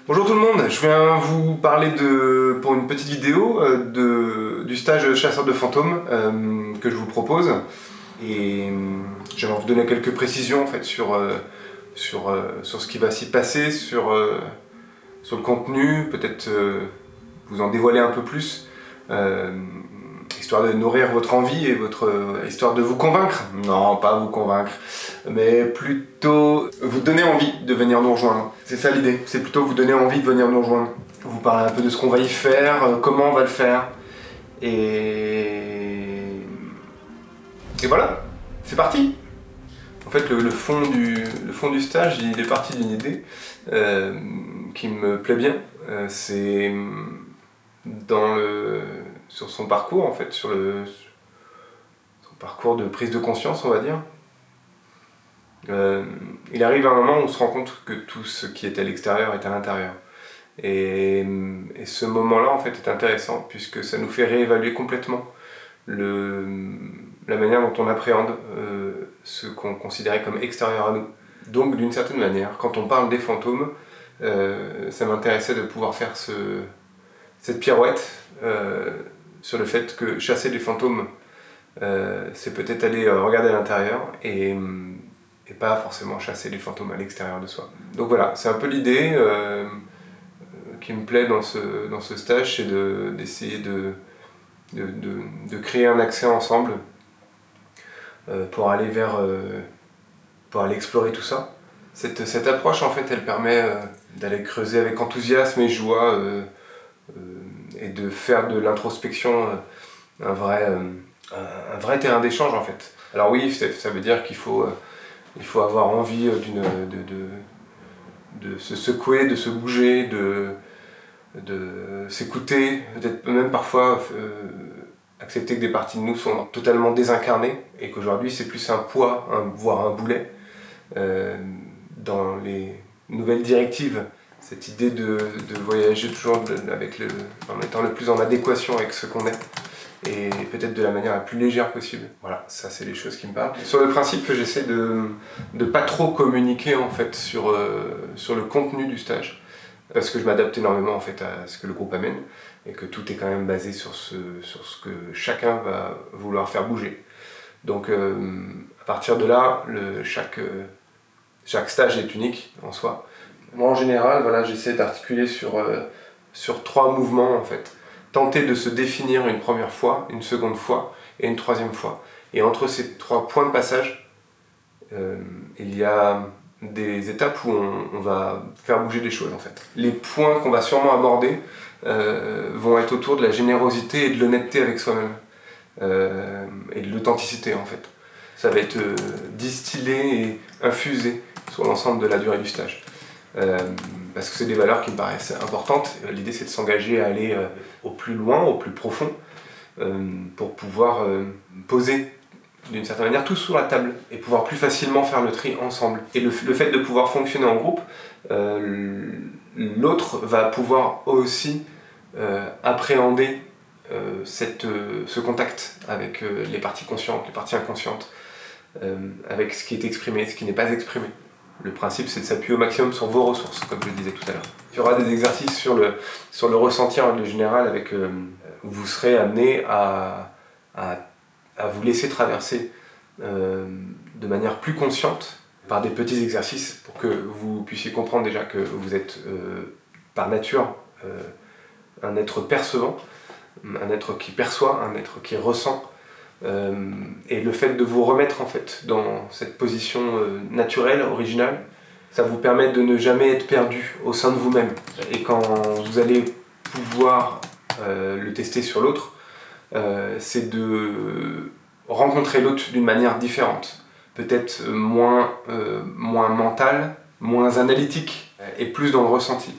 Bonjour tout le monde, je viens vous parler pour une petite vidéo du stage chasseur de fantômes que je vous propose. Et j'aimerais vous donner quelques précisions en fait, sur ce qui va s'y passer, sur le contenu, peut-être vous en dévoiler un peu plus, histoire de nourrir votre envie et histoire de vous convaincre. Non, pas vous convaincre, mais plutôt vous donner envie de venir nous rejoindre. C'est ça l'idée, c'est plutôt vous donner envie de venir nous rejoindre. Vous parler un peu de ce qu'on va y faire, comment on va le faire, et voilà, c'est parti. En fait, le fond du stage, il est parti d'une idée qui me plaît bien. C'est sur son parcours, en fait, son parcours de prise de conscience, on va dire. Il arrive à un moment où on se rend compte que tout ce qui est à l'extérieur est à l'intérieur. Et ce moment-là, en fait, est intéressant, puisque ça nous fait réévaluer complètement la manière dont on appréhende ce qu'on considérait comme extérieur à nous. Donc, d'une certaine manière, quand on parle des fantômes, ça m'intéressait de pouvoir faire cette pirouette sur le fait que chasser des fantômes, c'est peut-être aller regarder à l'intérieur et pas forcément chasser les fantômes à l'extérieur de soi. Donc voilà, c'est un peu l'idée qui me plaît dans ce stage, c'est d'essayer de créer un accès ensemble pour aller explorer tout ça. Cette approche, en fait, elle permet d'aller creuser avec enthousiasme et joie et de faire de l'introspection un vrai terrain d'échange, en fait. Alors oui, ça veut dire qu'il faut avoir envie de se secouer, de se bouger, de s'écouter, peut-être même parfois accepter que des parties de nous sont totalement désincarnées et qu'aujourd'hui c'est plus un poids, voire un boulet dans les nouvelles directives. Cette idée de voyager toujours en étant le plus en adéquation avec ce qu'on est et peut-être de la manière la plus légère possible. Voilà, ça c'est les choses qui me parlent. Sur le principe, j'essaie de pas trop communiquer en fait sur le contenu du stage, parce que je m'adapte énormément en fait à ce que le groupe amène et que tout est quand même basé sur ce que chacun va vouloir faire bouger. Donc à partir de là, chaque stage est unique en soi. Moi en général, voilà, j'essaie d'articuler sur 3 mouvements en fait. Tenter de se définir une première fois, une seconde fois et une troisième fois. Et entre ces 3 points de passage, il y a des étapes où on va faire bouger des choses en fait. Les points qu'on va sûrement aborder vont être autour de la générosité et de l'honnêteté avec soi-même et de l'authenticité en fait. Ça va être distillé et infusé sur l'ensemble de la durée du stage. Parce que c'est des valeurs qui me paraissent importantes. L'idée c'est de s'engager à aller au plus loin, au plus profond, pour pouvoir poser d'une certaine manière tout sur la table et pouvoir plus facilement faire le tri ensemble. Et le fait de pouvoir fonctionner en groupe, l'autre va pouvoir aussi appréhender ce contact avec les parties conscientes, les parties inconscientes, avec ce qui est exprimé, ce qui n'est pas exprimé. Le principe, c'est de s'appuyer au maximum sur vos ressources, comme je le disais tout à l'heure. Il y aura des exercices sur le ressenti en règle générale, où vous serez amené à vous laisser traverser de manière plus consciente par des petits exercices pour que vous puissiez comprendre déjà que vous êtes par nature un être percevant, un être qui perçoit, un être qui ressent. Et le fait de vous remettre en fait dans cette position naturelle, originale, ça vous permet de ne jamais être perdu au sein de vous-même. Et quand vous allez pouvoir le tester sur l'autre, c'est de rencontrer l'autre d'une manière différente, peut-être moins mentale, moins analytique et plus dans le ressenti.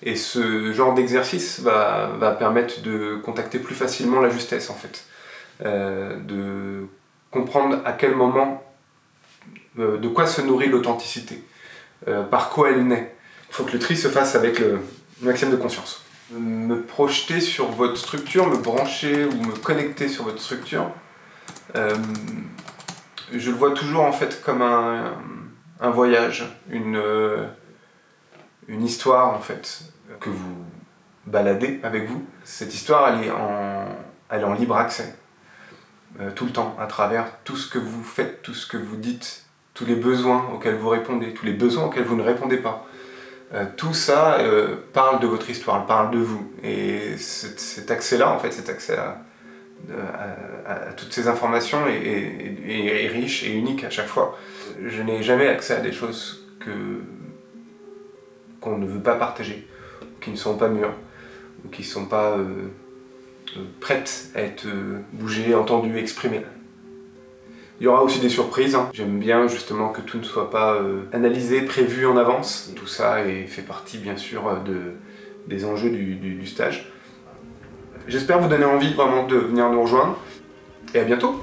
Et ce genre d'exercice va permettre de contacter plus facilement la justesse en fait. De comprendre à quel moment, de quoi se nourrit l'authenticité, par quoi elle naît. Il faut que le tri se fasse avec le maximum de conscience. Me projeter sur votre structure, me brancher ou me connecter sur votre structure, je le vois toujours en fait comme un voyage, une une histoire en fait que vous baladez avec vous. Cette histoire, elle est en libre accès, tout le temps, à travers tout ce que vous faites, tout ce que vous dites, tous les besoins auxquels vous répondez, tous les besoins auxquels vous ne répondez pas. Tout ça parle de votre histoire, parle de vous. Et cet accès-là, en fait, cet accès à toutes ces informations est riche et unique à chaque fois. Je n'ai jamais accès à des choses qu'on ne veut pas partager, qui ne sont pas mûres, ou qui ne sont pas prêtes à être bougées, entendues, exprimées. Il y aura aussi des surprises. J'aime bien justement que tout ne soit pas analysé, prévu en avance. Tout ça fait partie bien sûr des enjeux du stage. J'espère vous donner envie vraiment de venir nous rejoindre et à bientôt.